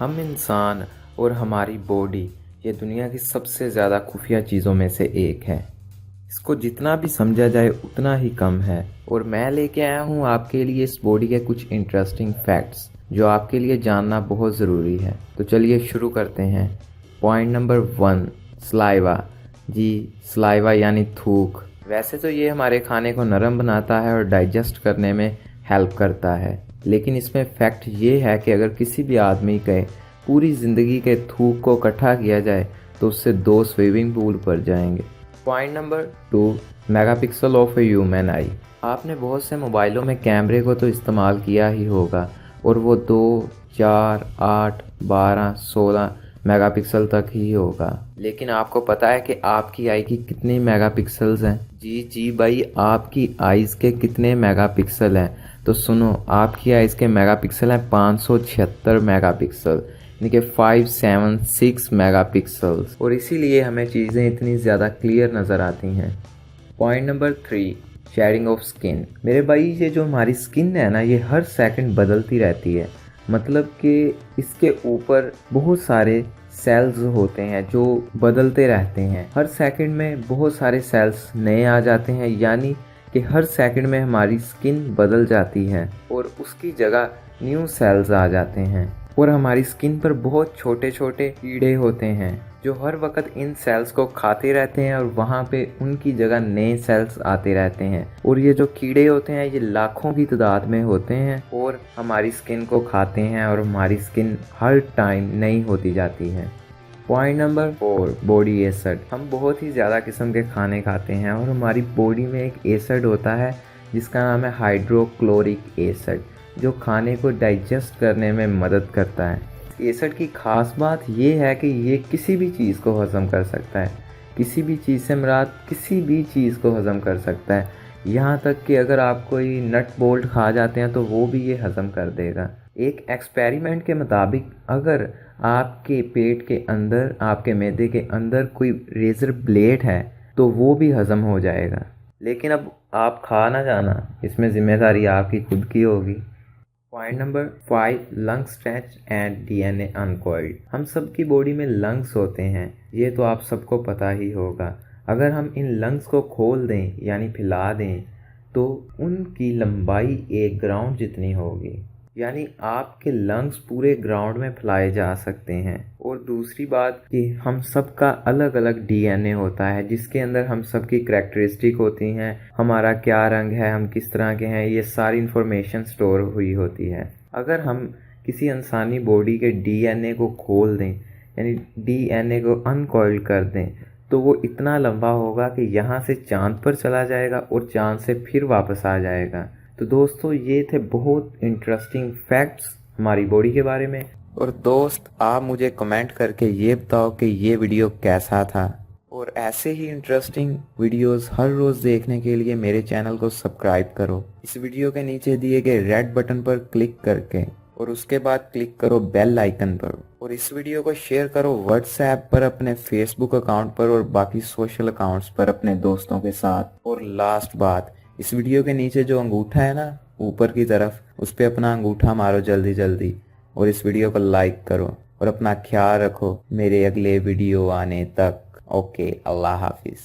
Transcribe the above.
हम इंसान और हमारी बॉडी ये दुनिया की सबसे ज़्यादा खुफिया चीज़ों में से एक है। इसको जितना भी समझा जाए उतना ही कम है और मैं लेके आया हूँ आपके लिए इस बॉडी के कुछ इंटरेस्टिंग फैक्ट्स जो आपके लिए जानना बहुत ज़रूरी है। तो चलिए शुरू करते हैं। Point number 1, saliva. जी, सलाइवा यानी थूक। वैसे तो ये हमारे खाने को नरम बनाता है और डाइजेस्ट करने में हेल्प करता है, लेकिन इसमें फैक्ट ये है कि अगर किसी भी आदमी के पूरी ज़िंदगी के थूक को इकट्ठा किया जाए तो उससे 2 स्विमिंग पूल भर जाएंगे। Point number 2, megapixel of a human आई। आपने बहुत से मोबाइलों में कैमरे को तो इस्तेमाल किया ही होगा और वो 2, 4, 8, 12, 16 मेगापिक्सल तक ही होगा, लेकिन आपको पता है कि आपकी आई की कितनी मेगापिक्सल्स हैं? जी जी भाई, आपकी आइज़ के कितने मेगापिक्सल हैं? तो सुनो, आपकी आइज़ के मेगापिक्सल हैं 576 मेगापिक्सल, यानी कि 576 मेगापिक्सल्स, और इसीलिए हमें चीज़ें इतनी ज़्यादा क्लियर नज़र आती हैं। Point number 3, shedding of skin. मेरे भाई, ये जो हमारी स्किन है ना, ये हर सेकंड बदलती रहती है। मतलब कि इसके ऊपर बहुत सारे सेल्स होते हैं जो बदलते रहते हैं। हर सेकंड में बहुत सारे सेल्स नए आ जाते हैं, यानी कि हर सेकंड में हमारी स्किन बदल जाती है और उसकी जगह न्यू सेल्स आ जाते हैं। और हमारी स्किन पर बहुत छोटे छोटे कीड़े होते हैं जो हर वक्त इन सेल्स को खाते रहते हैं और वहाँ पे उनकी जगह नए सेल्स आते रहते हैं। और ये जो कीड़े होते हैं ये लाखों की तादाद में होते हैं और हमारी स्किन को खाते हैं और हमारी स्किन हर टाइम नई होती जाती है। Point number 4, body acid. हम बहुत ही ज़्यादा किस्म के खाने खाते हैं और हमारी बॉडी में एक एसिड होता है जिसका नाम है हाइड्रोक्लोरिक एसिड, जो खाने को डाइजेस्ट करने में मदद करता है। एसिड की खास बात यह है कि ये किसी भी चीज़ को हज़म कर सकता है। किसी भी चीज़ से मुराद किसी भी चीज़ को हज़म कर सकता है, यहाँ तक कि अगर आप कोई नट बोल्ट खा जाते हैं तो वो भी ये हज़म कर देगा। एक एक्सपेरिमेंट के मुताबिक अगर आपके पेट के अंदर, आपके मैदे के अंदर कोई रेज़र ब्लेड है तो वो भी हज़म हो जाएगा। लेकिन अब आप खा ना जाना, इसमें ज़िम्मेदारी आपकी खुद की होगी। Point number 5, lung stretch and DNA uncoiled. हम सब की बॉडी में लंग्स होते हैं, ये तो आप सबको पता ही होगा। अगर हम इन लंग्स को खोल दें यानी फैला दें तो उनकी लंबाई एक ग्राउंड जितनी होगी, यानी आपके लंग्स पूरे ग्राउंड में फैलाए जा सकते हैं। और दूसरी बात कि हम सब का अलग अलग डीएनए होता है जिसके अंदर हम सब की करैक्टरिस्टिक होती हैं, हमारा क्या रंग है, हम किस तरह के हैं, ये सारी इंफॉर्मेशन स्टोर हुई होती है। अगर हम किसी इंसानी बॉडी के डीएनए को खोल दें यानी डीएनए को अनकॉइल कर दें तो वो इतना लंबा होगा कि यहाँ से चांद पर चला जाएगा और चांद से फिर वापस आ जाएगा। तो दोस्तों, ये थे बहुत इंटरेस्टिंग फैक्ट्स हमारी बॉडी के बारे में। और दोस्त, आप मुझे कमेंट करके ये बताओ कि ये वीडियो कैसा था, और ऐसे ही इंटरेस्टिंग वीडियोस हर रोज़ देखने के लिए मेरे चैनल को सब्सक्राइब करो इस वीडियो के नीचे दिए गए रेड बटन पर क्लिक करके, और उसके बाद क्लिक करो बेल आइकन पर। और इस वीडियो को शेयर करो व्हाट्सएप पर, अपने फेसबुक अकाउंट पर और बाकी सोशल अकाउंट्स पर अपने दोस्तों के साथ। और लास्ट बात, इस वीडियो के नीचे जो अंगूठा है ना ऊपर की तरफ, उस पर अपना अंगूठा मारो जल्दी जल्दी, और इस वीडियो को लाइक करो और अपना ख्याल रखो मेरे अगले वीडियो आने तक। ओके, अल्लाह हाफिज।